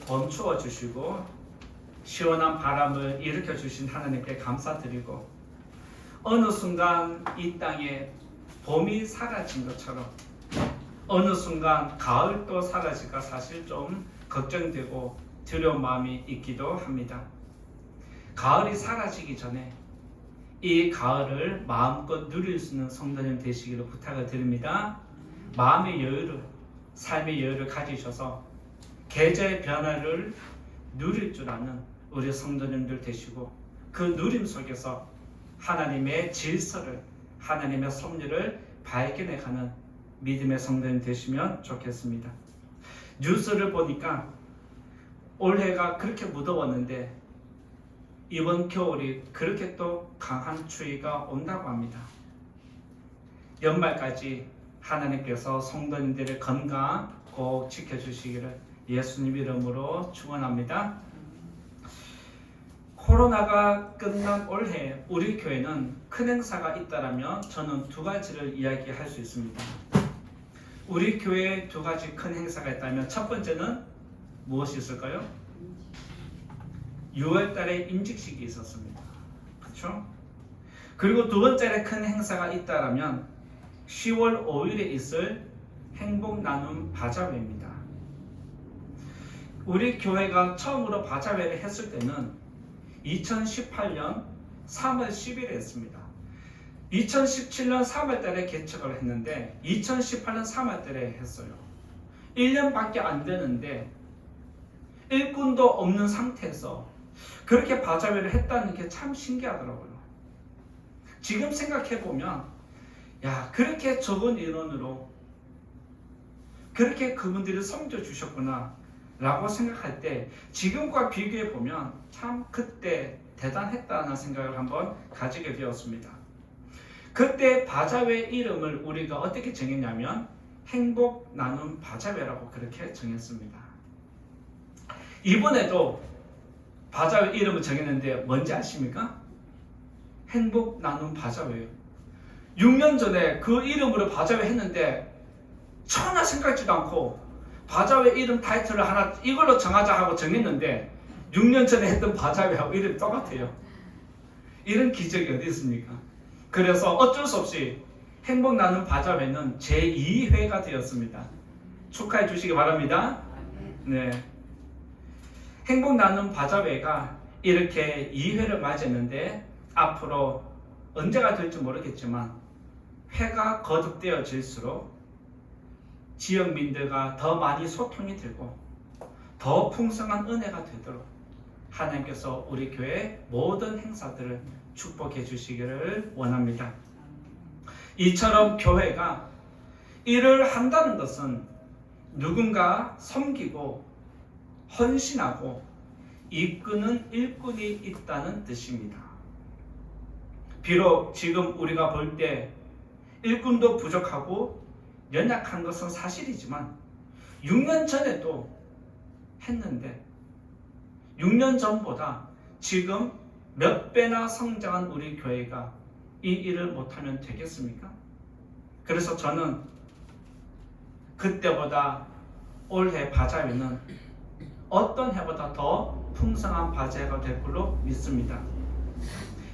멈추어 주시고 시원한 바람을 일으켜 주신 하나님께 감사드리고, 어느 순간 이 땅에 봄이 사라진 것처럼 어느 순간 가을도 사라질까 사실 좀 걱정되고 두려운 마음이 있기도 합니다. 가을이 사라지기 전에 이 가을을 마음껏 누릴 수 있는 성도님 되시기를 부탁을 드립니다. 마음의 여유를, 삶의 여유를 가지셔서 계절의 변화를 누릴 줄 아는 우리 성도님들 되시고, 그 누림 속에서 하나님의 질서를, 하나님의 섭리를 발견해가는 믿음의 성도님 되시면 좋겠습니다. 뉴스를 보니까 올해가 그렇게 무더웠는데 이번 겨울이 그렇게 또 강한 추위가 온다고 합니다. 연말까지 하나님께서 성도님들의 건강 꼭 지켜주시기를 예수님 이름으로 축원합니다. 코로나가 끝난 올해 우리 교회는 큰 행사가 있다라면 저는 두 가지를 이야기할 수 있습니다. 우리 교회에 두 가지 큰 행사가 있다면, 첫 번째는 무엇이 있을까요? 6월 달에 임직식이 있었습니다. 그렇죠? 그리고 두 번째 큰 행사가 있다라면 10월 5일에 있을 행복 나눔 바자회입니다. 우리 교회가 처음으로 바자회를 했을 때는 2018년 3월 10일에 했습니다. 2017년 3월 달에 개척을 했는데 2018년 3월 달에 했어요. 1년밖에 안 되는데 일꾼도 없는 상태에서 그렇게 바자회를 했다는 게 참 신기하더라고요. 지금 생각해보면, 야, 그렇게 적은 인원으로 그렇게 그분들이 섬겨주셨구나 라고 생각할 때, 지금과 비교해보면 참 그때 대단했다는 생각을 한번 가지게 되었습니다. 그때 바자회 이름을 우리가 어떻게 정했냐면 행복 나눔 바자회라고 그렇게 정했습니다. 이번에도 바자회 이름을 정했는데 뭔지 아십니까? 행복 나눔 바자회예요. 6년 전에 그 이름으로 바자회 했는데 전혀 생각지도 않고 바자회 이름 타이틀을 하나 이걸로 정하자 하고 정했는데 6년 전에 했던 바자회하고 이름이 똑같아요. 이런 기적이 어디 있습니까? 그래서 어쩔 수 없이 행복 나눔 바자회는 제2회가 되었습니다. 축하해 주시기 바랍니다. 네. 행복 나눔 바자회가 이렇게 2회를 맞이했는데 앞으로 언제가 될지 모르겠지만 회가 거듭되어질수록 지역민들과 더 많이 소통이 되고 더 풍성한 은혜가 되도록 하나님께서 우리 교회 모든 행사들을 축복해 주시기를 원합니다. 이처럼 교회가 일을 한다는 것은 누군가 섬기고 헌신하고 이끄는 일꾼이 있다는 뜻입니다. 비록 지금 우리가 볼 때 일꾼도 부족하고 연약한 것은 사실이지만 6년 전에도 했는데 6년 전보다 지금 몇 배나 성장한 우리 교회가 이 일을 못하면 되겠습니까? 그래서 저는 그때보다 올해 바자회는 어떤 해보다 더 풍성한 바자회가 될 걸로 믿습니다.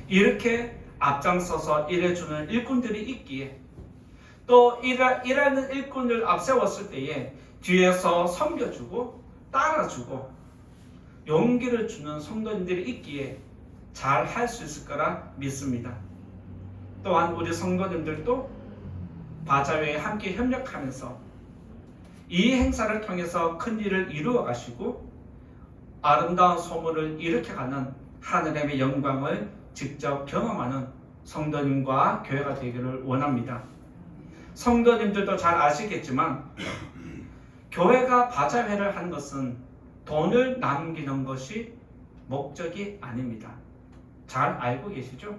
이렇게 앞장서서 일해주는 일꾼들이 있기에, 또 일하는 일꾼을 앞세웠을 때에 뒤에서 섬겨주고 따라주고 용기를 주는 성도님들이 있기에 잘 할 수 있을 거라 믿습니다. 또한 우리 성도님들도 바자회에 함께 협력하면서 이 행사를 통해서 큰 일을 이루어 가시고 아름다운 소문을 일으켜가는 하나님의 영광을 직접 경험하는 성도님과 교회가 되기를 원합니다. 성도님들도 잘 아시겠지만 교회가 바자회를 하는 것은 돈을 남기는 것이 목적이 아닙니다. 잘 알고 계시죠?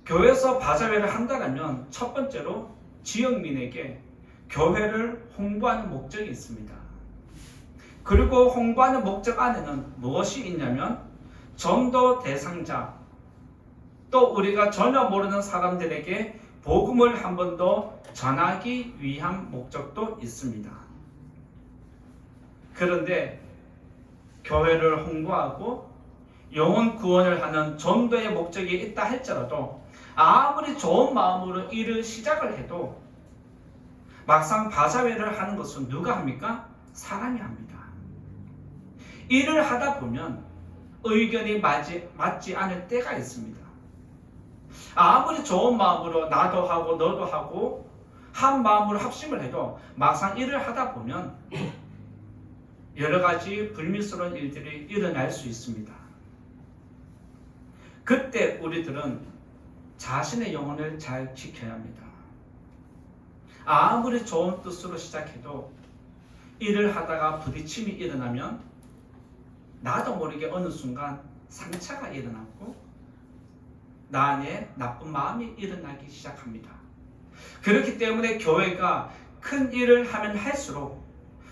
교회에서 바자회를 한다면 첫 번째로 지역민에게 교회를 홍보하는 목적이 있습니다. 그리고 홍보하는 목적 안에는 무엇이 있냐면 전도 대상자, 또 우리가 전혀 모르는 사람들에게 복음을 한 번 더 전하기 위한 목적도 있습니다. 그런데 교회를 홍보하고 영혼 구원을 하는 전도의 목적이 있다 할지라도 아무리 좋은 마음으로 일을 시작을 해도 막상 바자회를 하는 것은 누가 합니까? 사람이 합니다. 일을 하다 보면 의견이 맞지 않을 때가 있습니다. 아무리 좋은 마음으로 나도 하고 너도 하고 한 마음으로 합심을 해도 막상 일을 하다 보면 여러 가지 불미스러운 일들이 일어날 수 있습니다. 그때 우리들은 자신의 영혼을 잘 지켜야 합니다. 아무리 좋은 뜻으로 시작해도 일을 하다가 부딪힘이 일어나면 나도 모르게 어느 순간 상처가 일어나고 나 안에 나쁜 마음이 일어나기 시작합니다. 그렇기 때문에 교회가 큰 일을 하면 할수록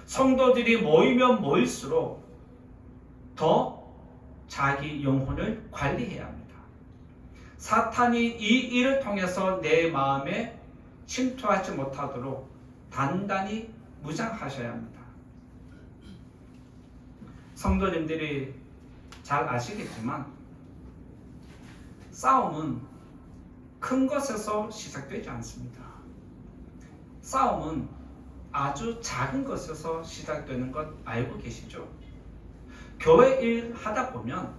성도들이 모이면 모일수록 더 자기 영혼을 관리해야 합니다. 사탄이 이 일을 통해서 내 마음에 침투하지 못하도록 단단히 무장하셔야 합니다. 성도님들이 잘 아시겠지만 싸움은 큰 것에서 시작되지 않습니다. 싸움은 아주 작은 것에서 시작되는 것 알고 계시죠? 교회 일 하다 보면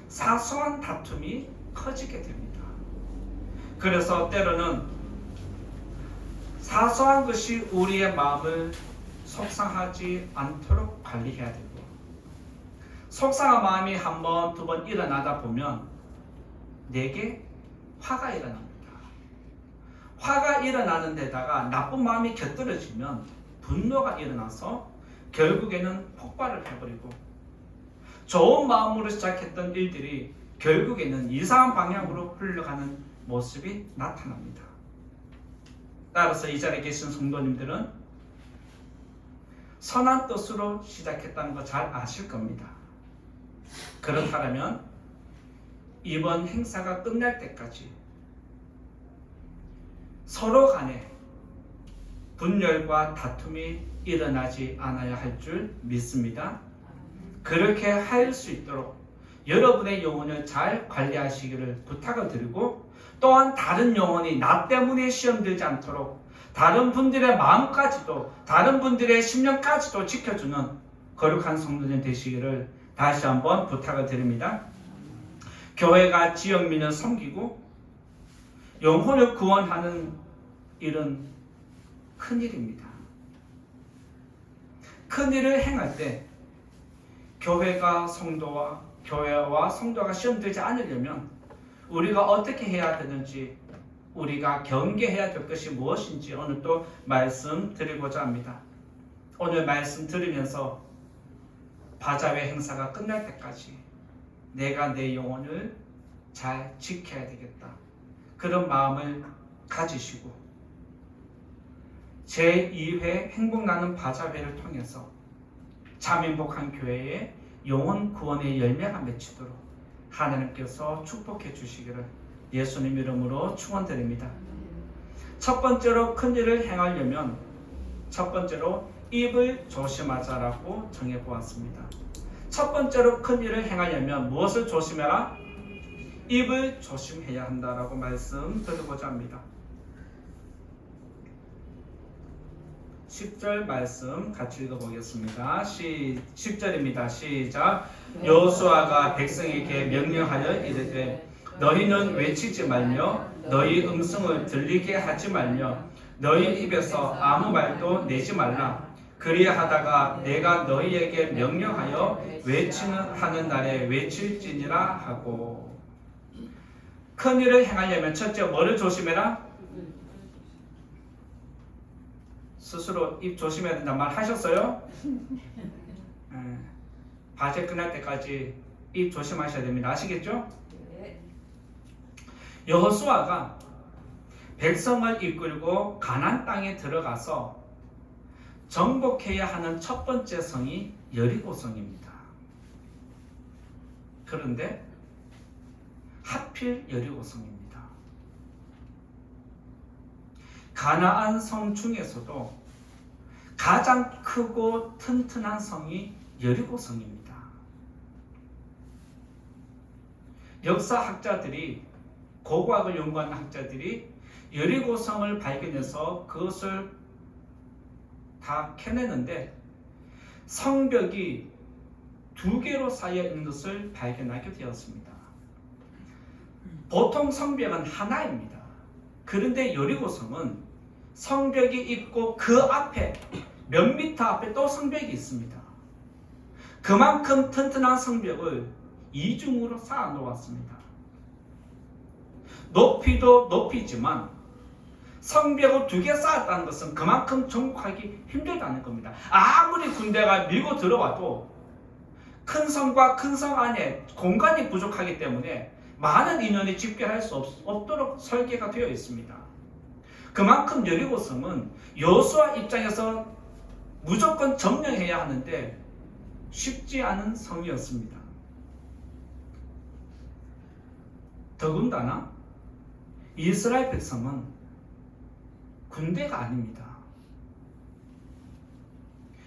사소한 다툼이 커지게 됩니다. 그래서 때로는 사소한 것이 우리의 마음을 속상하지 않도록 관리해야 되고, 속상한 마음이 한 번, 두 번 일어나다 보면 내게 화가 일어납니다. 화가 일어나는 데다가 나쁜 마음이 곁들여지면 분노가 일어나서 결국에는 폭발을 해버리고, 좋은 마음으로 시작했던 일들이 결국에는 이상한 방향으로 흘러가는 모습이 나타납니다. 따라서 이 자리에 계신 성도님들은 선한 뜻으로 시작했다는 거 잘 아실 겁니다. 그렇다면 이번 행사가 끝날 때까지 서로 간에 분열과 다툼이 일어나지 않아야 할 줄 믿습니다. 그렇게 할 수 있도록 여러분의 영혼을 잘 관리하시기를 부탁을 드리고, 또한 다른 영혼이 나 때문에 시험 들지 않도록 다른 분들의 마음까지도, 다른 분들의 심령까지도 지켜주는 거룩한 성도님 되시기를 다시 한번 부탁을 드립니다. 교회가 지역민을 섬기고 영혼을 구원하는 일은 큰일입니다. 큰일을 행할 때 교회와 성도가 시험 들지 않으려면 우리가 어떻게 해야 되는지, 우리가 경계해야 될 것이 무엇인지 오늘 또 말씀드리고자 합니다. 오늘 말씀 들으면서 바자회 행사가 끝날 때까지 내가 내 영혼을 잘 지켜야 되겠다, 그런 마음을 가지시고 제2회 행복나는 바자회를 통해서 참 행복한 교회의 영혼 구원의 열매가 맺히도록 하나님께서 축복해 주시기를 예수님 이름으로 축원드립니다. 첫 번째로 큰 일을 행하려면 첫 번째로 입을 조심하자라고 정해보았습니다. 첫 번째로 큰 일을 행하려면 무엇을 조심해라? 입을 조심해야 한다라고 말씀드리고자 합니다. 10절 말씀 같이 읽어보겠습니다. 10절입니다. 시작. 여호수아가 백성에게 명령하여 이르되 너희는 외치지 말며 너희 음성을 들리게 하지 말며 너희 입에서 아무 말도 내지 말라. 그리하다가 내가 너희에게 명령하여 외치는 하는 날에 외칠지니라 하고. 큰 일을 행하려면 첫째 뭐를 조심해라? 스스로 입 조심해야 된다는 말 하셨어요? 바제 끝날 때까지 입 조심하셔야 됩니다. 아시겠죠? 여호수아가 백성을 이끌고 가나안 땅에 들어가서 정복해야 하는 첫 번째 성이 여리고성입니다. 그런데 하필 여리고성입니다. 가나안 성 중에서도 가장 크고 튼튼한 성이 여리고성입니다. 역사학자들이, 고고학을 연구하는 학자들이 여리고성을 발견해서 그것을 다 캐내는데 성벽이 2개로 쌓여 있는 것을 발견하게 되었습니다. 보통 성벽은 하나입니다. 그런데 여리고성은 성벽이 있고 그 앞에 몇 미터 앞에 또 성벽이 있습니다. 그만큼 튼튼한 성벽을 이중으로 쌓아 놓았습니다. 높이도 높이지만 성벽을 2개 쌓았다는 것은 그만큼 정복하기 힘들다는 겁니다. 아무리 군대가 밀고 들어와도 큰 성과 큰 성 안에 공간이 부족하기 때문에 많은 인원이 집결할 수 없도록 설계가 되어 있습니다. 그만큼 여리고성은 여호수아 입장에서 무조건 점령해야 하는데 쉽지 않은 성이었습니다. 더군다나 이스라엘 백성은 군대가 아닙니다.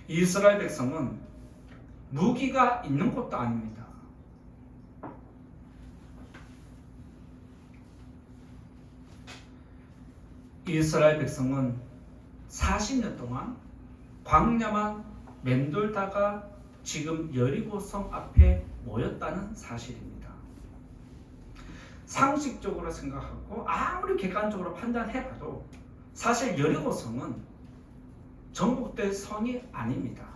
이스라엘 백성은 무기가 있는 것도 아닙니다. 이스라엘 백성은 40년 동안 광야만 맴돌다가 지금 여리고성 앞에 모였다는 사실입니다. 상식적으로 생각하고 아무리 객관적으로 판단해봐도 사실 여리고성은 정복될 성이 아닙니다.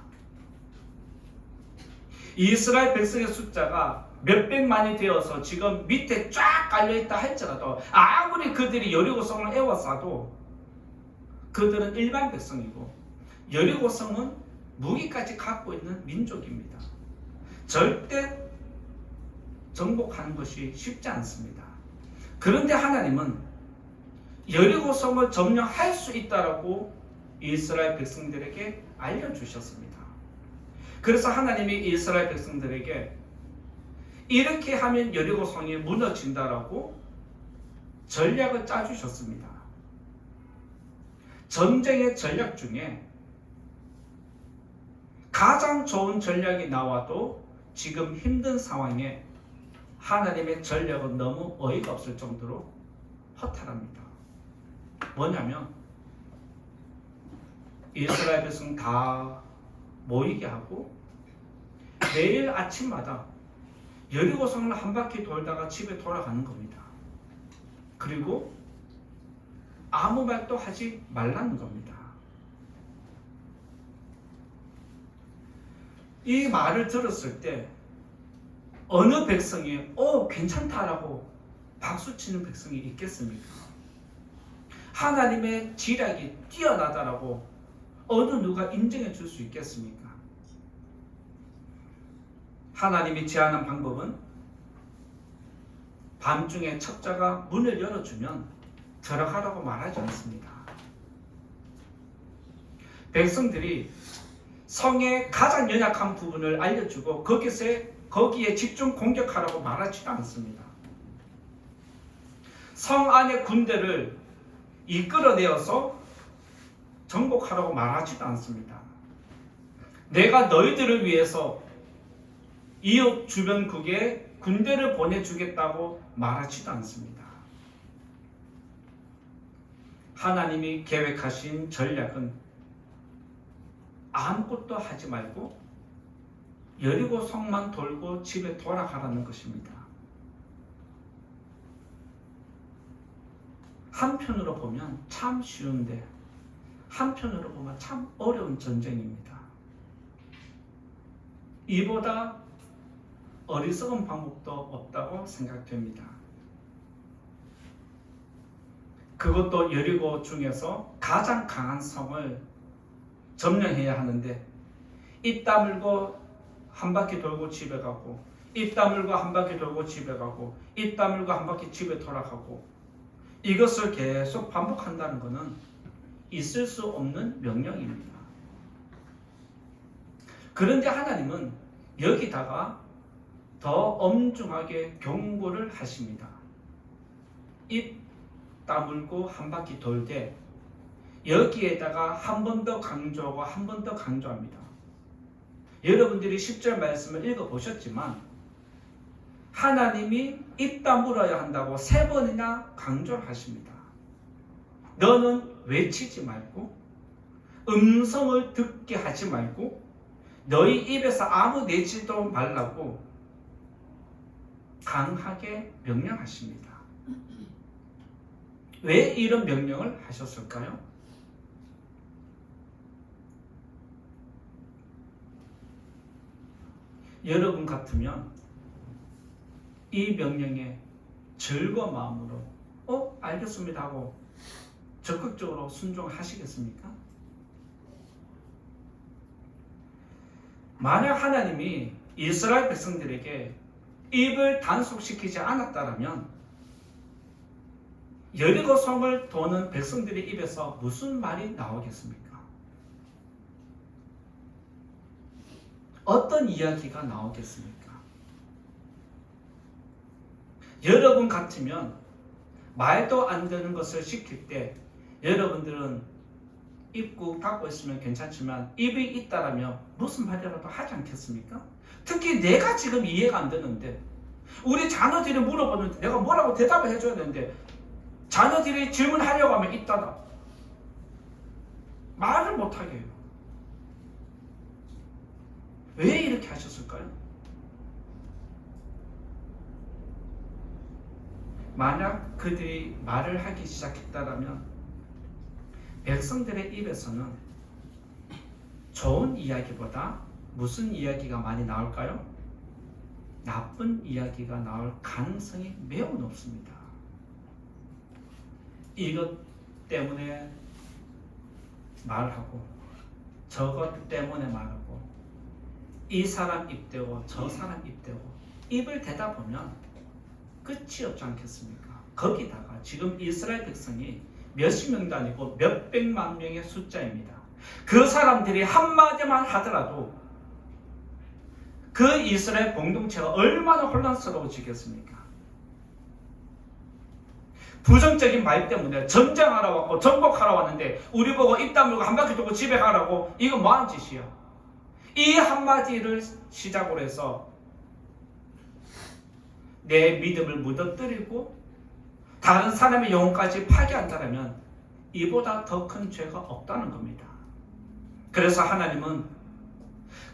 이스라엘 백성의 숫자가 몇백만이 되어서 지금 밑에 쫙 깔려있다 할지라도 아무리 그들이 여리고성을 에워싸도 그들은 일반 백성이고 여리고성은 무기까지 갖고 있는 민족입니다. 절대 정복하는 것이 쉽지 않습니다. 그런데 하나님은 여리고성을 점령할 수 있다라고 이스라엘 백성들에게 알려주셨습니다. 그래서 하나님이 이스라엘 백성들에게 이렇게 하면 여리고성이 무너진다라고 전략을 짜주셨습니다. 전쟁의 전략 중에 가장 좋은 전략이 나와도 지금 힘든 상황에 하나님의 전략은 너무 어이가 없을 정도로 허탈합니다. 뭐냐면 이스라엘 백성 다 모이게 하고 매일 아침마다 여리고성을 한 바퀴 돌다가 집에 돌아가는 겁니다. 그리고 아무 말도 하지 말라는 겁니다. 이 말을 들었을 때 어느 백성이 괜찮다라고 박수치는 백성이 있겠습니까? 하나님의 지략이 뛰어나다라고 어느 누가 인정해 줄 수 있겠습니까? 하나님이 제안한 방법은 밤중에 첩자가 문을 열어주면 들어가라고 말하지 않습니다. 백성들이 성의 가장 연약한 부분을 알려주고 거기에 집중 공격하라고 말하지도 않습니다. 성 안의 군대를 이끌어내어서 정복하라고 말하지도 않습니다. 내가 너희들을 위해서 이웃 주변국에 군대를 보내주겠다고 말하지도 않습니다. 하나님이 계획하신 전략은 아무것도 하지 말고 여리고 성만 돌고 집에 돌아가라는 것입니다. 한편으로 보면 참 쉬운데 한편으로 보면 참 어려운 전쟁입니다. 이보다 어리석은 방법도 없다고 생각됩니다. 그것도 여리고 중에서 가장 강한 성을 점령해야 하는데 입 다물고 한 바퀴 돌고 집에 가고 입 다물고 한 바퀴 돌고 집에 가고 입 다물고 한 바퀴 집에 돌아가고 이것을 계속 반복한다는 것은 있을 수 없는 명령입니다. 그런데 하나님은 여기다가 더 엄중하게 경고를 하십니다. 입 다물고 한 바퀴 돌되 여기에다가 한 번 더 강조하고 한 번 더 강조합니다. 여러분들이 10절 말씀을 읽어보셨지만 하나님이 입 다물어야 한다고 3번이나 강조를 하십니다. 너는 외치지 말고 음성을 듣게 하지 말고 너희 입에서 아무 내지도 말라고 강하게 명령하십니다. 왜 이런 명령을 하셨을까요? 여러분 같으면 이 명령에 즐거운 마음으로 알겠습니다 하고 적극적으로 순종하시겠습니까? 만약 하나님이 이스라엘 백성들에게 입을 단속시키지 않았다면 여리고 성을 도는 백성들의 입에서 무슨 말이 나오겠습니까? 어떤 이야기가 나오겠습니까? 여러분 같으면 말도 안 되는 것을 시킬 때 여러분들은 입 꾹 닫고 있으면 괜찮지만 입이 있다라면 무슨 말이라도 하지 않겠습니까? 특히 내가 지금 이해가 안 되는데 우리 자녀들이 물어보는데 내가 뭐라고 대답을 해줘야 되는데 자녀들이 질문하려고 하면 있다다 말을 못하게 해요. 왜 이렇게 하셨을까요? 만약 그들이 말을 하기 시작했다면 백성들의 입에서는 좋은 이야기보다 무슨 이야기가 많이 나올까요? 나쁜 이야기가 나올 가능성이 매우 높습니다. 이것 때문에 말하고 저것 때문에 말하고 이 사람 입대고 저 사람 입대고 입을 대다 보면 끝이 없지 않겠습니까? 거기다가 지금 이스라엘 백성이 몇십 명도 아니고 몇백만 명의 숫자입니다. 그 사람들이 한마디만 하더라도 그 이스라엘 공동체가 얼마나 혼란스러워지겠습니까? 부정적인 말 때문에 전쟁하러 왔고 정복하러 왔는데 우리 보고 입 다물고 한 바퀴 돌고 집에 가라고 이거 뭐하는 짓이야? 이 한마디를 시작으로 해서 내 믿음을 무너뜨리고 다른 사람의 영혼까지 파괴한다면 이보다 더 큰 죄가 없다는 겁니다. 그래서 하나님은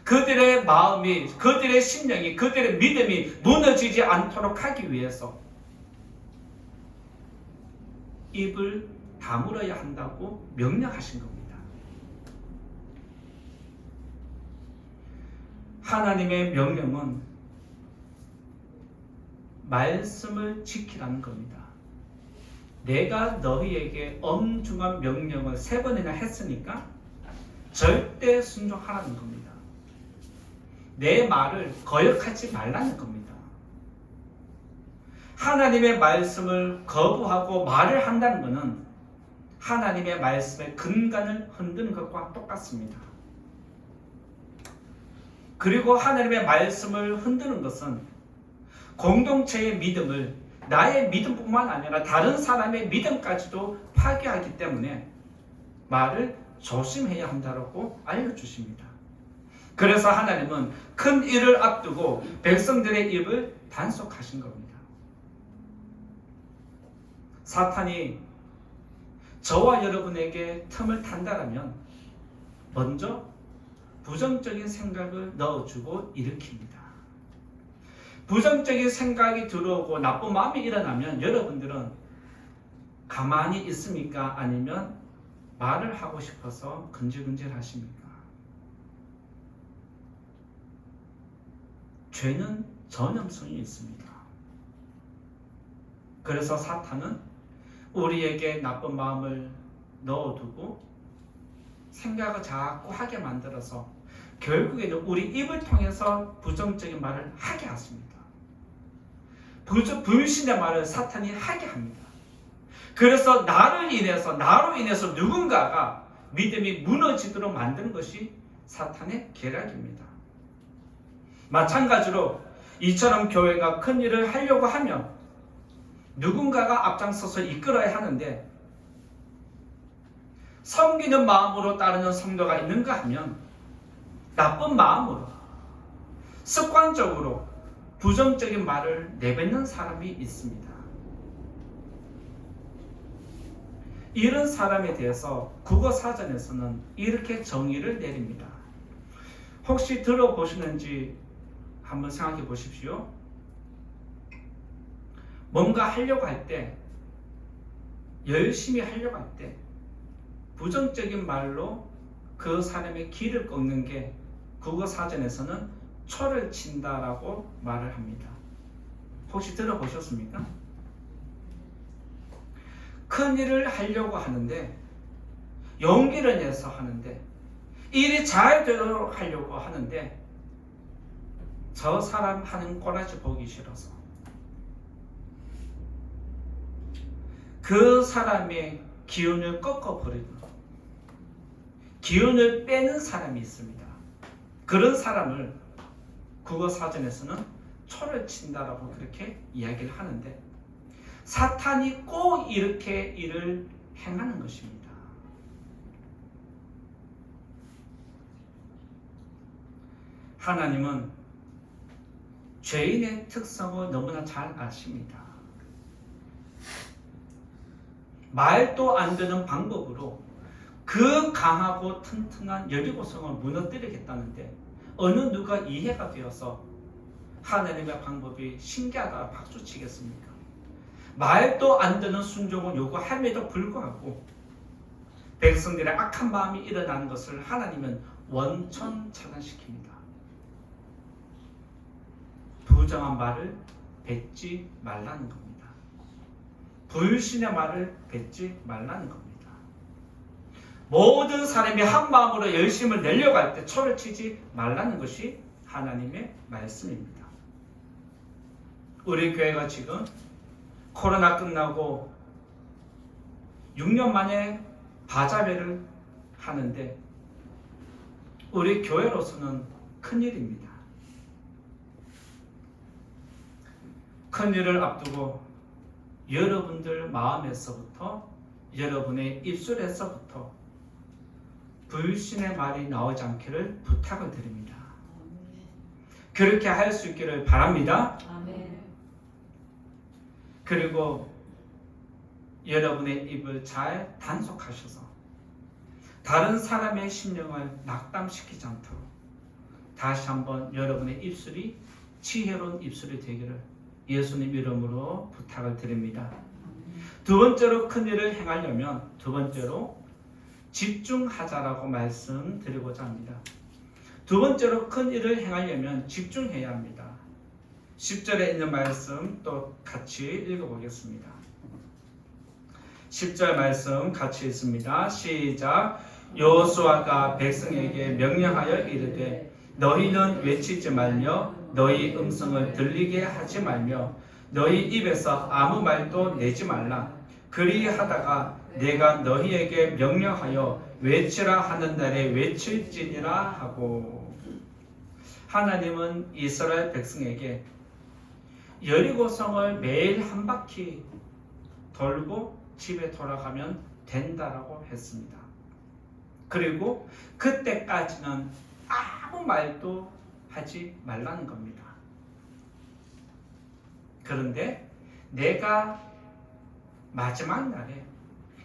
그들의 마음이, 그들의 심령이, 그들의 믿음이 무너지지 않도록 하기 위해서 입을 다물어야 한다고 명령하신 겁니다. 하나님의 명령은 말씀을 지키라는 겁니다. 내가 너희에게 엄중한 명령을 3번이나 했으니까 절대 순종하라는 겁니다. 내 말을 거역하지 말라는 겁니다. 하나님의 말씀을 거부하고 말을 한다는 것은 하나님의 말씀의 근간을 흔드는 것과 똑같습니다. 그리고 하나님의 말씀을 흔드는 것은 공동체의 믿음을 나의 믿음뿐만 아니라 다른 사람의 믿음까지도 파괴하기 때문에 말을 조심해야 한다고 알려주십니다. 그래서 하나님은 큰 일을 앞두고 백성들의 입을 단속하신 겁니다. 사탄이 저와 여러분에게 틈을 탄다면 먼저 부정적인 생각을 넣어주고 일으킵니다. 부정적인 생각이 들어오고 나쁜 마음이 일어나면 여러분들은 가만히 있습니까? 아니면 말을 하고 싶어서 근질근질 하십니까? 죄는 전염성이 있습니다. 그래서 사탄은 우리에게 나쁜 마음을 넣어두고 생각을 자꾸 하게 만들어서 결국에는 우리 입을 통해서 부정적인 말을 하게 하십니다. 불신의 말을 사탄이 하게 합니다. 그래서 나로 인해서 누군가가 믿음이 무너지도록 만드는 것이 사탄의 계략입니다. 마찬가지로 이처럼 교회가 큰 일을 하려고 하면 누군가가 앞장서서 이끌어야 하는데 섬기는 마음으로 따르는 성도가 있는가 하면 나쁜 마음으로 습관적으로 부정적인 말을 내뱉는 사람이 있습니다. 이런 사람에 대해서 국어사전에서는 이렇게 정의를 내립니다. 혹시 들어보시는지 한번 생각해 보십시오. 뭔가 하려고 할 때, 열심히 하려고 할 때 부정적인 말로 그 사람의 길을 꺾는 게 국어사전에서는 초를 친다라고 말을 합니다. 혹시 들어보셨습니까? 큰 일을 하려고 하는데, 용기를 내서 하는데, 일이 잘 되도록 하려고 하는데 저 사람 하는 꼬라지 보기 싫어서 그 사람의 기운을 꺾어버리는, 기운을 빼는 사람이 있습니다. 그런 사람을 국어사전에서는 초를 친다라고 그렇게 이야기를 하는데, 사탄이 꼭 이렇게 일을 행하는 것입니다. 하나님은 죄인의 특성을 너무나 잘 아십니다. 말도 안 되는 방법으로 그 강하고 튼튼한 여리고성을 무너뜨리겠다는데 어느 누가 이해가 되어서 하나님의 방법이 신기하다 박수치겠습니까? 말도 안 되는 순종을 요구함에도 불구하고 백성들의 악한 마음이 일어나는 것을 하나님은 원천 차단시킵니다. 부정한 말을 뱉지 말라는 겁니다. 불신의 말을 뱉지 말라는 겁니다. 모든 사람이 한 마음으로 열심을 내려고 할 때 초를 치지 말라는 것이 하나님의 말씀입니다. 우리 교회가 지금 코로나 끝나고 6년 만에 바자회를 하는데 우리 교회로서는 큰일입니다. 큰일을 앞두고 여러분들 마음에서부터, 여러분의 입술에서부터 불신의 말이 나오지 않기를 부탁을 드립니다. 그렇게 할 수 있기를 바랍니다. 그리고 여러분의 입을 잘 단속하셔서 다른 사람의 심령을 낙담시키지 않도록 다시 한번 여러분의 입술이 지혜로운 입술이 되기를 예수님 이름으로 부탁을 드립니다. 두 번째로 큰일을 행하려면 두 번째로 집중하자라고 말씀드리고자 합니다. 두 번째로 큰일을 행하려면 집중해야 합니다. 10절에 있는 말씀 또 같이 읽어보겠습니다. 10절 말씀 같이 읽습니다. 시작. 여호수아가 백성에게 명령하여 이르되 너희는 외치지 말며 너희 음성을 들리게 하지 말며 너희 입에서 아무 말도 내지 말라. 그리하다가 내가 너희에게 명령하여 외치라 하는 날에 외칠지니라 하고. 하나님은 이스라엘 백성에게 여리고성을 매일 한 바퀴 돌고 집에 돌아가면 된다라고 했습니다. 그리고 그때까지는 아무 말도 하지 말라는 겁니다. 그런데 내가 마지막 날에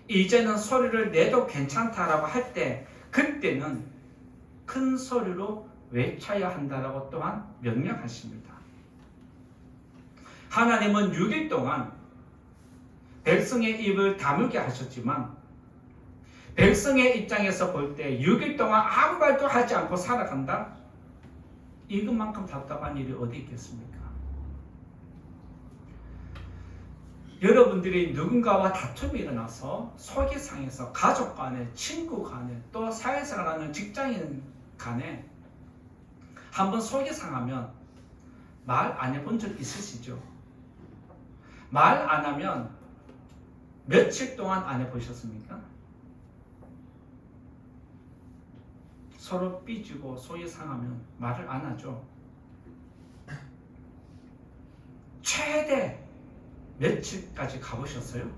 이제는 소리를 내도 괜찮다라고 할 때 그때는 큰 소리로 외쳐야 한다라고 또한 명령하십니다. 하나님은 6일 동안 백성의 입을 다물게 하셨지만 백성의 입장에서 볼 때 6일 동안 아무 말도 하지 않고 살아간다? 이것만큼 답답한 일이 어디 있겠습니까? 여러분들이 누군가와 다툼이 일어나서 속이 상해서 가족 간에, 친구 간에, 또 사회생활하는 직장인 간에 한번 속이 상하면 말 안 해본 적 있으시죠? 말 안 하면 며칠 동안 안 해보셨습니까? 서로 삐지고 속이 상하면 말을 안 하죠. 최대 며칠까지 가보셨어요?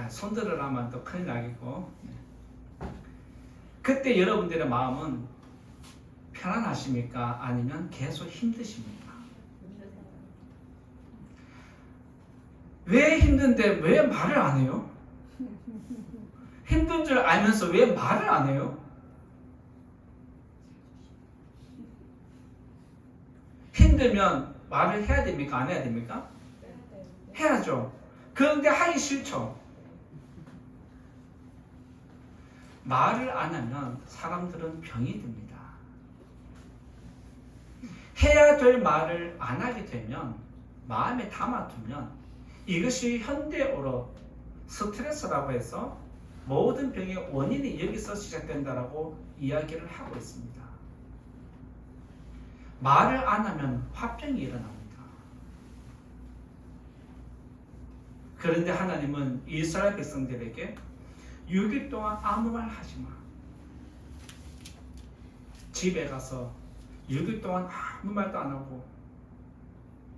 손들으라면 또 큰일 나겠고. 그때 여러분들의 마음은 편안하십니까? 아니면 계속 힘드십니까? 왜 힘든데 왜 말을 안 해요? 힘든 줄 알면서 왜 말을 안 해요? 힘들면 말을 해야 됩니까? 안 해야 됩니까? 해야죠. 그런데 하기 싫죠. 말을 안 하면 사람들은 병이 듭니다. 해야 될 말을 안 하게 되면, 마음에 담아두면 이것이 현대어로 스트레스라고 해서 모든 병의 원인이 여기서 시작된다라고 이야기를 하고 있습니다. 말을 안 하면 화병이 일어납니다. 그런데 하나님은 이스라엘 백성들에게 6일 동안 아무 말 하지 마. 집에 가서 6일 동안 아무 말도 안 하고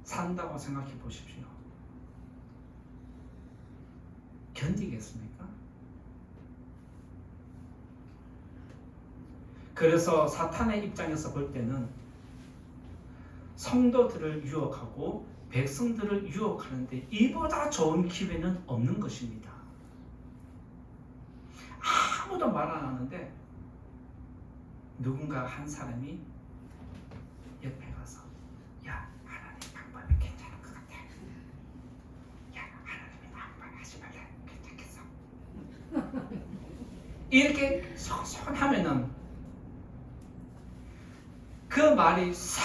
산다고 생각해 보십시오. 견디겠습니까? 그래서 사탄의 입장에서 볼 때는 성도들을 유혹하고 백성들을 유혹하는데 이보다 좋은 기회는 없는 것입니다. 아무도 말 안 하는데 누군가 한 사람이 옆에 가서 야, 하나님 방법이 괜찮은 것 같아. 야, 하나님이 아무 말 하지 말래. 괜찮겠어. 이렇게 소원하면은 그 말이 싹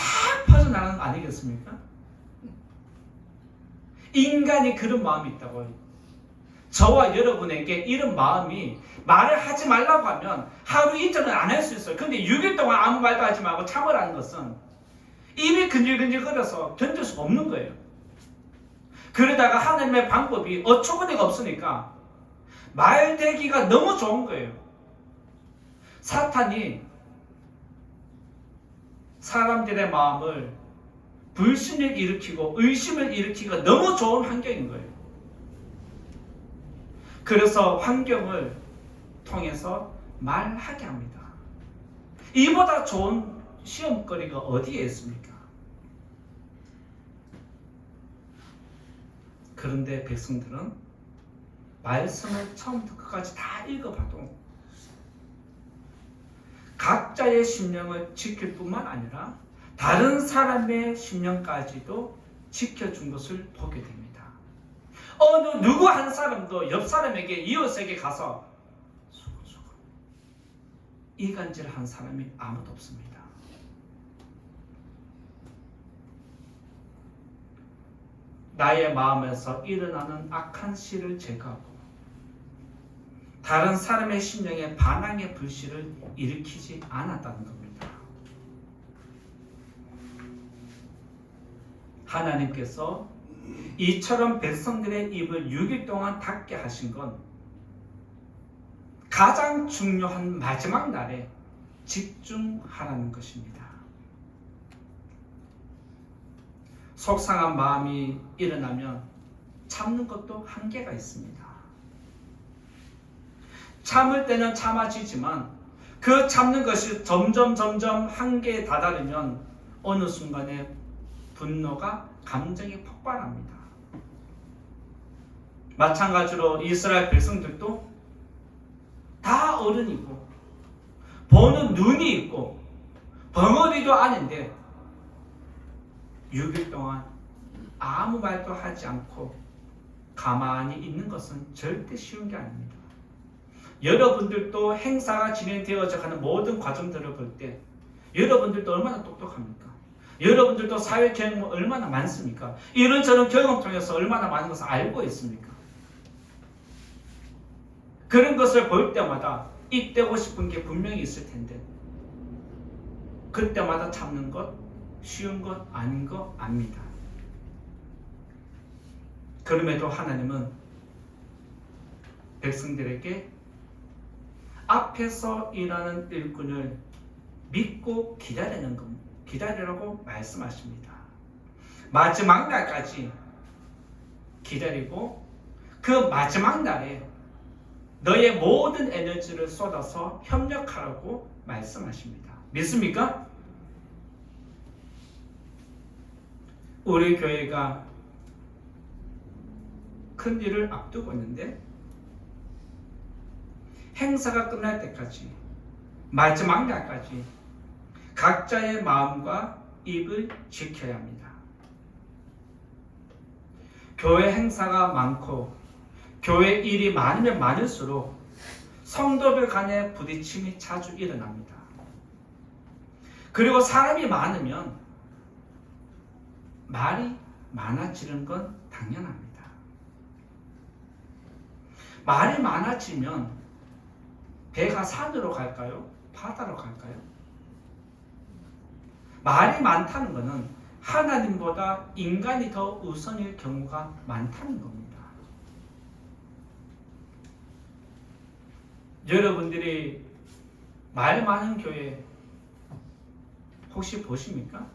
퍼져나가는 거 아니겠습니까? 인간이 그런 마음이 있다고요. 저와 여러분에게 이런 마음이, 말을 하지 말라고 하면 하루 이틀은 안 할 수 있어요. 근데 6일 동안 아무 말도 하지 말고 참으라는 것은 입이 근질근질거려서 견딜 수가 없는 거예요. 그러다가 하나님의 방법이 어처구니가 없으니까 말대기가 너무 좋은 거예요. 사탄이 사람들의 마음을 불신을 일으키고 의심을 일으키기가 너무 좋은 환경인 거예요. 그래서 환경을 통해서 말하게 합니다. 이보다 좋은 시험거리가 어디에 있습니까? 그런데 백성들은 말씀을 처음부터 끝까지 다 읽어봐도 각자의 심령을 지킬 뿐만 아니라 다른 사람의 심령까지도 지켜준 것을 보게 됩니다. 누구 한 사람도 옆 사람에게, 이웃에게 가서 수근수근 이간질한 사람이 아무도 없습니다. 나의 마음에서 일어나는 악한 씨를 제거하고 다른 사람의 심령에 반항의 불씨를 일으키지 않았다는 겁니다. 하나님께서 이처럼 백성들의 입을 6일 동안 닫게 하신 건 가장 중요한 마지막 날에 집중하라는 것입니다. 속상한 마음이 일어나면 참는 것도 한계가 있습니다. 참을 때는 참아지지만 그 참는 것이 점점 한계에 다다르면 어느 순간에 분노가, 감정이 폭발합니다. 마찬가지로 이스라엘 백성들도 다 어른이고 보는 눈이 있고 벙어리도 아닌데 6일 동안 아무 말도 하지 않고 가만히 있는 것은 절대 쉬운 게 아닙니다. 여러분들도 행사가 진행되어져 가는 모든 과정들을 볼 때 여러분들도 얼마나 똑똑합니까? 여러분들도 사회 경험 얼마나 많습니까? 이런저런 경험 통해서 얼마나 많은 것을 알고 있습니까? 그런 것을 볼 때마다 입대고 싶은 게 분명히 있을 텐데 그때마다 참는 것 쉬운 것 아닌 거 압니다. 그럼에도 하나님은 백성들에게 앞에서 일하는 일꾼을 믿고 기다리라고 말씀하십니다. 마지막 날까지 기다리고 그 마지막 날에 너의 모든 에너지를 쏟아서 협력하라고 말씀하십니다. 믿습니까? 우리 교회가 큰 일을 앞두고 있는데 행사가 끝날 때까지 마지막 날까지 각자의 마음과 입을 지켜야 합니다. 교회 행사가 많고 교회 일이 많으면 많을수록 성도들 간의 부딪힘이 자주 일어납니다. 그리고 사람이 많으면 말이 많아지는 건 당연합니다. 말이 많아지면 배가 산으로 갈까요? 바다로 갈까요? 말이 많다는 것은 하나님보다 인간이 더 우선일 경우가 많다는 겁니다. 여러분들이 말 많은 교회 혹시 보십니까?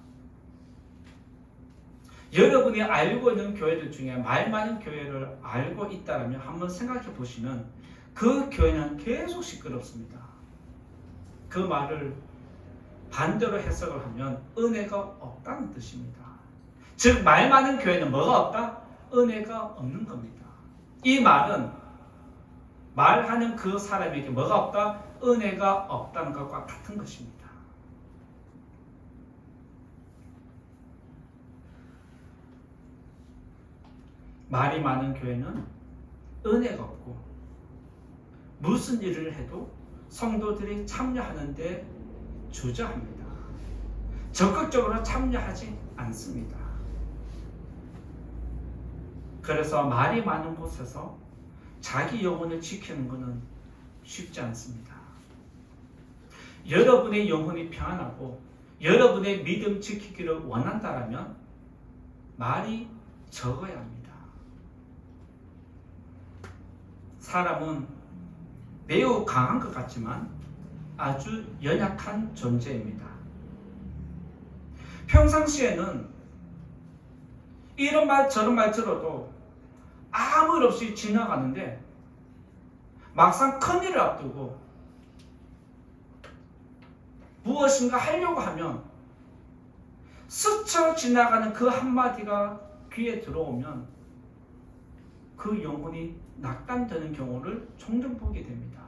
여러분이 알고 있는 교회들 중에 말 많은 교회를 알고 있다면 한번 생각해 보시면 그 교회는 계속 시끄럽습니다. 그 말을 반대로 해석을 하면 은혜가 없다는 뜻입니다. 즉 말 많은 교회는 뭐가 없다? 은혜가 없는 겁니다. 이 말은 말하는 그 사람에게 뭐가 없다? 은혜가 없다는 것과 같은 것입니다. 말이 많은 교회는 은혜가 없고 무슨 일을 해도 성도들이 참여하는데 주저합니다. 적극적으로 참여하지 않습니다. 그래서 말이 많은 곳에서 자기 영혼을 지키는 것은 쉽지 않습니다. 여러분의 영혼이 평안하고 여러분의 믿음 지키기를 원한다면 말이 적어야 합니다. 사람은 매우 강한 것 같지만 아주 연약한 존재입니다. 평상시에는 이런 말 저런 말 들어도 아무 일 없이 지나가는데 막상 큰일을 앞두고 무엇인가 하려고 하면 스쳐 지나가는 그 한마디가 귀에 들어오면 그 영혼이 낙담되는 경우를 종종 보게 됩니다.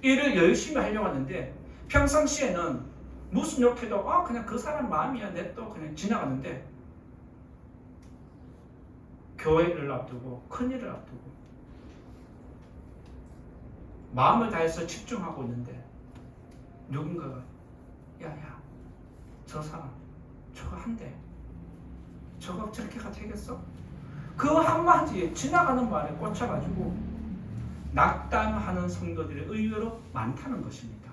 일을 열심히 하려고 하는데 평상시에는 무슨 욕해도 그냥 그 사람 마음이야 냅둬 그냥 지나가는데 교회를 앞두고 큰일을 앞두고 마음을 다해서 집중하고 있는데 누군가가 야야 저 사람 저거 한대 저거 저렇게 되겠어? 그 한마디에 지나가는 말에 꽂혀가지고 낙담하는 성도들이 의외로 많다는 것입니다.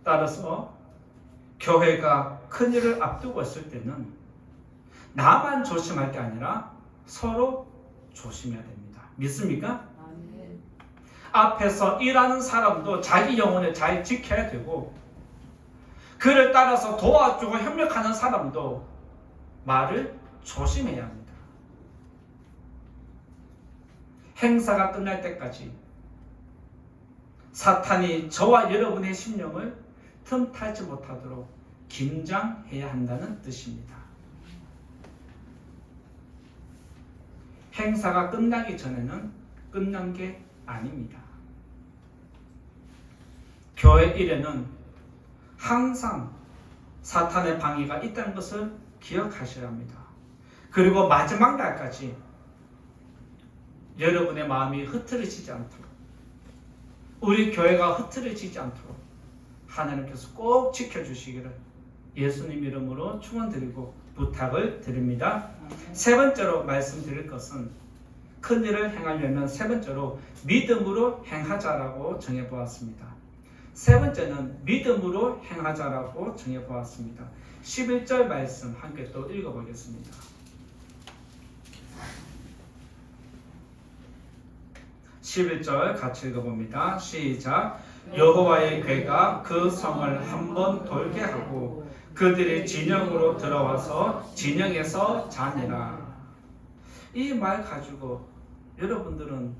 따라서 교회가 큰일을 앞두고 있을 때는 나만 조심할 게 아니라 서로 조심해야 됩니다. 믿습니까? 앞에서 일하는 사람도 자기 영혼을 잘 지켜야 되고 그를 따라서 도와주고 협력하는 사람도 말을 조심해야 합니다. 행사가 끝날 때까지 사탄이 저와 여러분의 심령을 틈타지 못하도록 긴장해야 한다는 뜻입니다. 행사가 끝나기 전에는 끝난 게 아닙니다. 교회 일에는 항상 사탄의 방해가 있다는 것을 기억하셔야 합니다. 그리고 마지막 날까지 여러분의 마음이 흐트러지지 않도록 우리 교회가 흐트러지지 않도록 하나님께서 꼭 지켜주시기를 예수님 이름으로 축원드리고 부탁을 드립니다. 세 번째로 말씀드릴 것은 큰일을 행하려면 세 번째로 믿음으로 행하자라고 정해보았습니다. 세 번째는 믿음으로 행하자라고 정해보았습니다. 11절 말씀 함께 또 읽어보겠습니다. 11절 같이 읽어봅니다. 시작. 여호와의 괴가 그 성을 한번 돌게 하고 그들이 진영으로 들어와서 진영에서 자니라. 이 말 가지고 여러분들은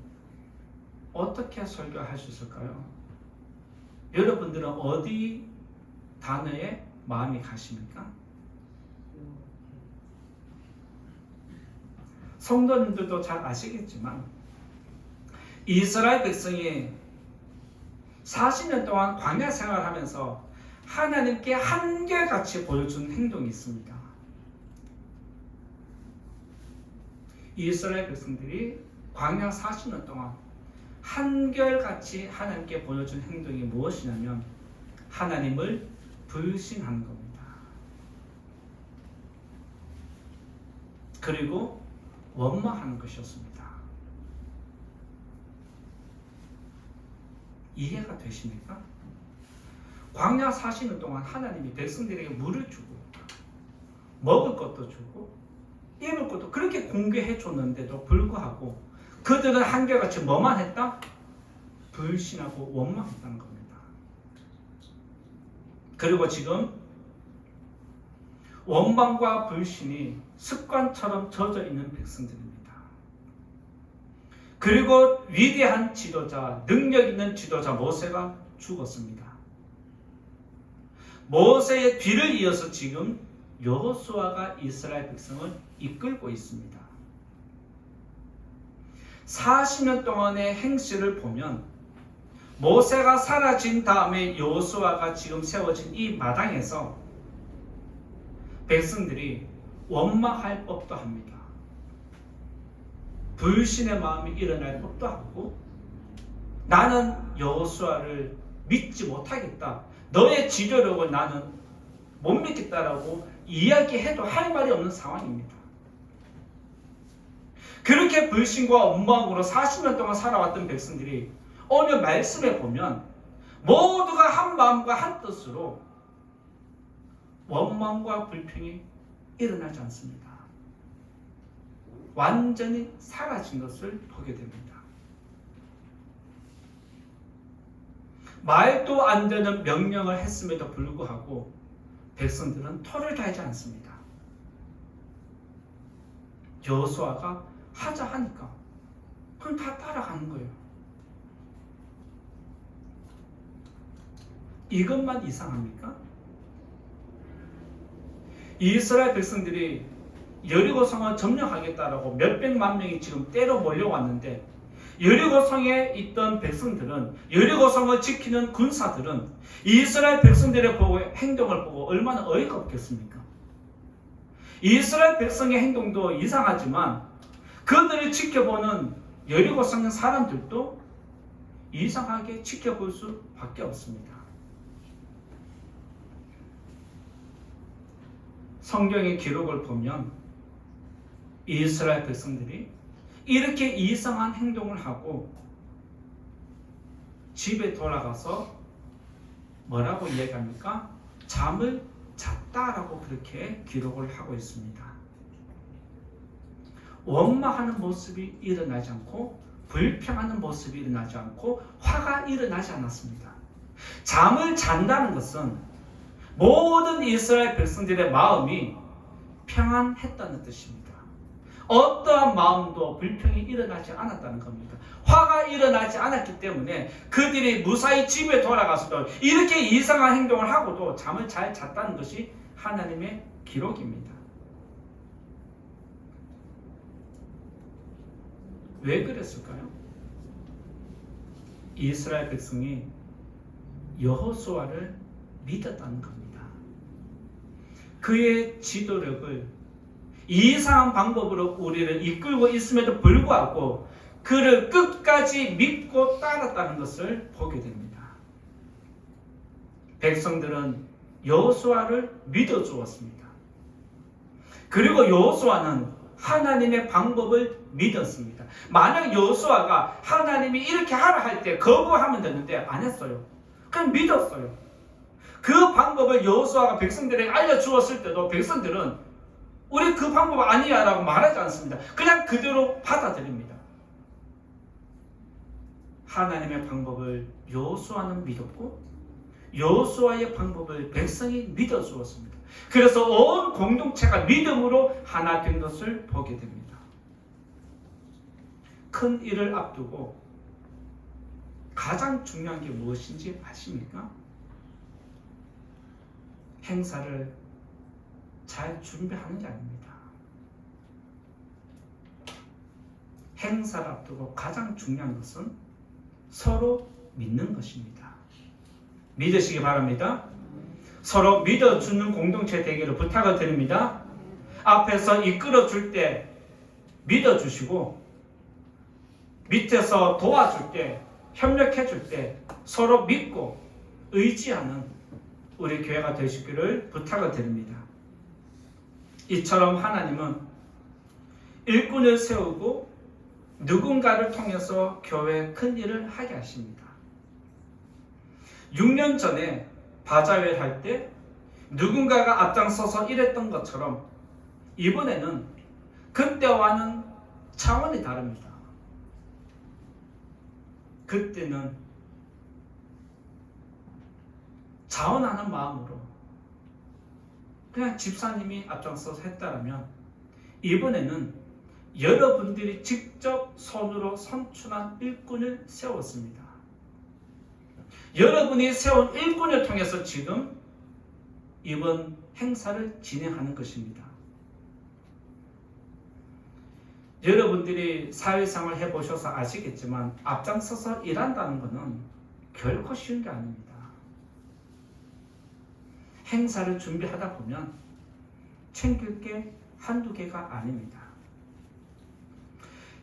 어떻게 설교하셨을까요? 여러분들은 어디 단어에 마음이 가십니까? 성도님들도 잘 아시겠지만 이스라엘 백성이 40년 동안 광야 생활하면서 하나님께 한결같이 보여준 행동이 있습니다. 이스라엘 백성들이 광야 40년 동안 한결같이 하나님께 보여준 행동이 무엇이냐면 하나님을 불신하는 겁니다. 그리고 원망하는 것이었습니다. 이해가 되십니까? 광야 40년 동안 하나님이 백성들에게 물을 주고 먹을 것도 주고 입을 것도 그렇게 공개해 줬는데도 불구하고 그들은 한결같이 뭐만 했다? 불신하고 원망했다는 겁니다. 그리고 지금 원망과 불신이 습관처럼 젖어 있는 백성들입니다. 그리고 위대한 지도자, 능력 있는 지도자 모세가 죽었습니다. 모세의 뒤를 이어서 지금 여호수아가 이스라엘 백성을 이끌고 있습니다. 40년 동안의 행실을 보면 모세가 사라진 다음에 여호수아가 지금 세워진 이 마당에서 백성들이 원망할 법도 합니다. 불신의 마음이 일어날 법도 하고 나는 여호수아를 믿지 못하겠다. 너의 지도력을 나는 못 믿겠다라고 이야기해도 할 말이 없는 상황입니다. 그렇게 불신과 원망으로 40년 동안 살아왔던 백성들이 오늘 말씀에 보면 모두가 한 마음과 한 뜻으로 원망과 불평이 일어나지 않습니다. 완전히 사라진 것을 보게 됩니다. 말도 안 되는 명령을 했음에도 불구하고 백성들은 토를 달지 않습니다. 여호수아가 하자 하니까 그럼 다 따라가는 거예요. 이것만 이상합니까? 이스라엘 백성들이 여리고성을 점령하겠다라고 몇백만 명이 지금 때로 몰려왔는데 여리고성에 있던 백성들은 여리고성을 지키는 군사들은 이스라엘 백성들의 행동을 보고 얼마나 어이가 없겠습니까? 이스라엘 백성의 행동도 이상하지만 그들을 지켜보는 여리고성 사람들도 이상하게 지켜볼 수밖에 없습니다. 성경의 기록을 보면 이스라엘 백성들이 이렇게 이상한 행동을 하고 집에 돌아가서 뭐라고 이야기합니까? 잠을 잤다라고 그렇게 기록을 하고 있습니다. 원망하는 모습이 일어나지 않고 불평하는 모습이 일어나지 않고 화가 일어나지 않았습니다. 잠을 잔다는 것은 모든 이스라엘 백성들의 마음이 평안했다는 뜻입니다. 어떠한 마음도 불평이 일어나지 않았다는 겁니다. 화가 일어나지 않았기 때문에 그들이 무사히 집에 돌아가서도 이렇게 이상한 행동을 하고도 잠을 잘 잤다는 것이 하나님의 기록입니다. 왜 그랬을까요? 이스라엘 백성이 여호수아를 믿었다는 겁니다. 그의 지도력을 이상한 방법으로 우리를 이끌고 있음에도 불구하고 그를 끝까지 믿고 따랐다는 것을 보게 됩니다. 백성들은 여호수아를 믿어 주었습니다. 그리고 여호수아는 하나님의 방법을 믿었습니다. 만약 여호수아가 하나님이 이렇게 하라 할 때 거부하면 되는데 안 했어요. 그냥 믿었어요. 그 방법을 여호수아가 백성들에게 알려주었을 때도 백성들은 우리 그 방법 아니야 라고 말하지 않습니다. 그냥 그대로 받아들입니다. 하나님의 방법을 여호수아는 믿었고 여호수아의 방법을 백성이 믿어 주었습니다. 그래서 온 공동체가 믿음으로 하나 된 것을 보게 됩니다. 큰 일을 앞두고 가장 중요한 게 무엇인지 아십니까? 행사를 잘 준비하는 게 아닙니다. 행사를 앞두고 가장 중요한 것은 서로 믿는 것입니다. 믿으시기 바랍니다. 서로 믿어주는 공동체 되기를 부탁을 드립니다. 앞에서 이끌어줄 때 믿어주시고 밑에서 도와줄 때, 협력해줄 때 서로 믿고 의지하는 우리 교회가 되시기를 부탁을 드립니다. 이처럼 하나님은 일꾼을 세우고 누군가를 통해서 교회에 큰 일을 하게 하십니다. 6년 전에 바자회를 할 때 누군가가 앞장서서 일했던 것처럼 이번에는 그때와는 차원이 다릅니다. 그때는 자원하는 마음으로 그냥 집사님이 앞장서서 했다라면 이번에는 여러분들이 직접 손으로 선출한 일꾼을 세웠습니다. 여러분이 세운 일꾼을 통해서 지금 이번 행사를 진행하는 것입니다. 여러분들이 사회생활 해보셔서 아시겠지만 앞장서서 일한다는 것은 결코 쉬운 게 아닙니다. 행사를 준비하다 보면 챙길 게 한두 개가 아닙니다.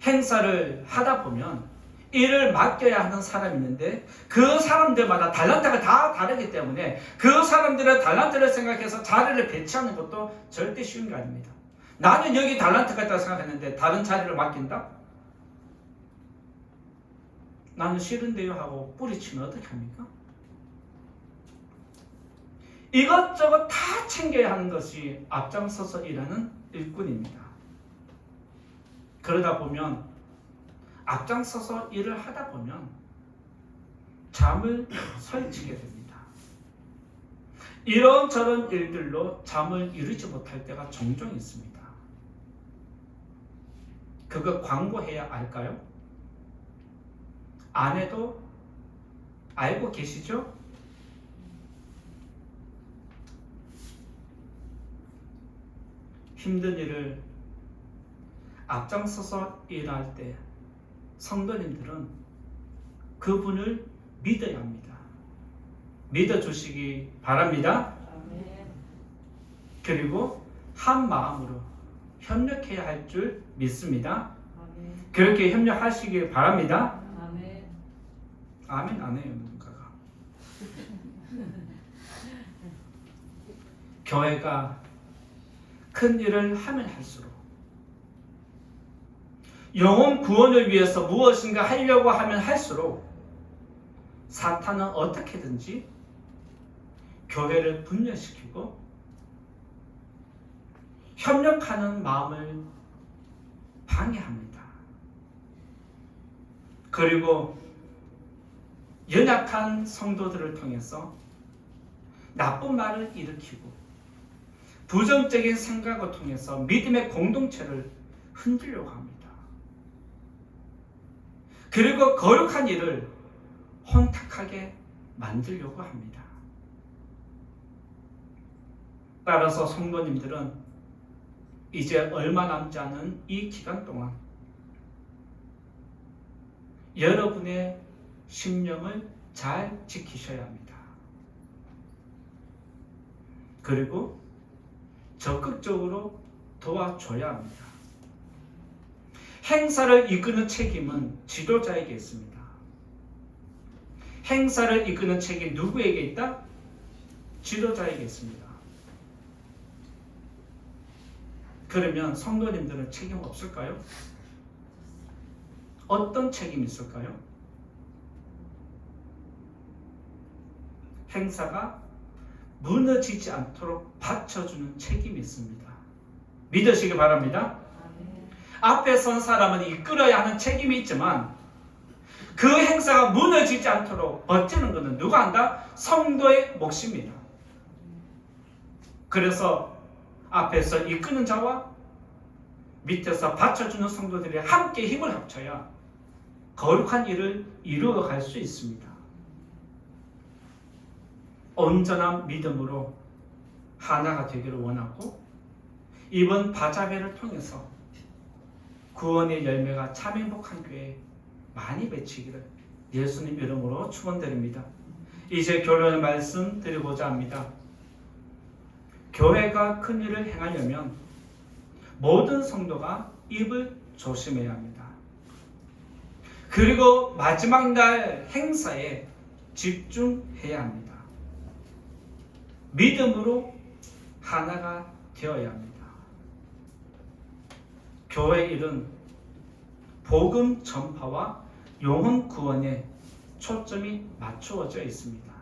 행사를 하다 보면 일을 맡겨야 하는 사람이 있는데 그 사람들마다 달란트가 다 다르기 때문에 그 사람들의 달란트를 생각해서 자리를 배치하는 것도 절대 쉬운 게 아닙니다. 나는 여기 달란트가 있다고 생각했는데 다른 자리를 맡긴다? 나는 싫은데요 하고 뿌리치면 어떻게 합니까? 이것저것 다 챙겨야 하는 것이 앞장서서 일하는 일꾼입니다. 그러다 보면 앞장서서 일을 하다 보면 잠을 설치게 됩니다. 이런저런 일들로 잠을 이루지 못할 때가 종종 있습니다. 그거 광고해야 알까요? 안 해도 알고 계시죠? 힘든 일을 앞장서서 일할 때 성도님들은 그분을 믿어야 합니다. 믿어주시기 바랍니다. 그리고 한 마음으로 협력해야 할 줄 믿습니다. 그렇게 협력하시길 바랍니다. 아멘 안 해요 누군가가. 교회가 큰 일을 하면 할수록 영혼 구원을 위해서 무엇인가 하려고 하면 할수록 사탄은 어떻게든지 교회를 분열시키고 협력하는 마음을 방해합니다. 그리고 연약한 성도들을 통해서 나쁜 말을 일으키고 부정적인 생각을 통해서 믿음의 공동체를 흔들려고 합니다. 그리고 거룩한 일을 혼탁하게 만들려고 합니다. 따라서 성도님들은 이제 얼마 남지 않은 이 기간 동안 여러분의 심령을 잘 지키셔야 합니다. 그리고 적극적으로 도와줘야 합니다. 행사를 이끄는 책임은 지도자에게 있습니다. 행사를 이끄는 책임 누구에게 있다? 지도자에게 있습니다. 그러면 성도님들은 책임 없을까요? 어떤 책임이 있을까요? 행사가 무너지지 않도록 받쳐주는 책임이 있습니다. 믿으시기 바랍니다. 앞에 선 사람은 이끌어야 하는 책임이 있지만 그 그 행사가 무너지지 않도록 버티는 것은 누가 한다? 성도의 몫입니다. 그래서 앞에서 이끄는 자와 밑에서 받쳐주는 성도들이 함께 힘을 합쳐야 거룩한 일을 이루어갈 수 있습니다. 온전한 믿음으로 하나가 되기를 원하고 이번 바자회를 통해서 구원의 열매가 참 행복한 교회 많이 맺히기를 예수님 이름으로 축원드립니다. 이제 결론의 말씀 드리고자 합니다. 교회가 큰 일을 행하려면 모든 성도가 입을 조심해야 합니다. 그리고 마지막 날 행사에 집중해야 합니다. 믿음으로 하나가 되어야 합니다. 교회 일은 복음 전파와 영혼 구원에 초점이 맞추어져 있습니다.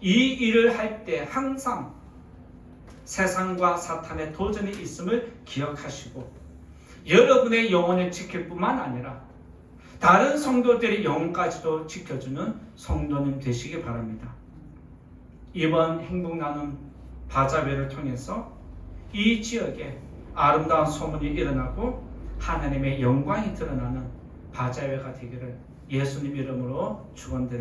이 일을 할 때 항상 세상과 사탄의 도전이 있음을 기억하시고 여러분의 영혼을 지킬 뿐만 아니라 다른 성도들의 영혼까지도 지켜주는 성도님 되시기 바랍니다. 이번 행복 나눔 바자회를 통해서 이 지역에 아름다운 소문이 일어나고 하나님의 영광이 드러나는 바자회가 되기를 예수님 이름으로 축원드립니다.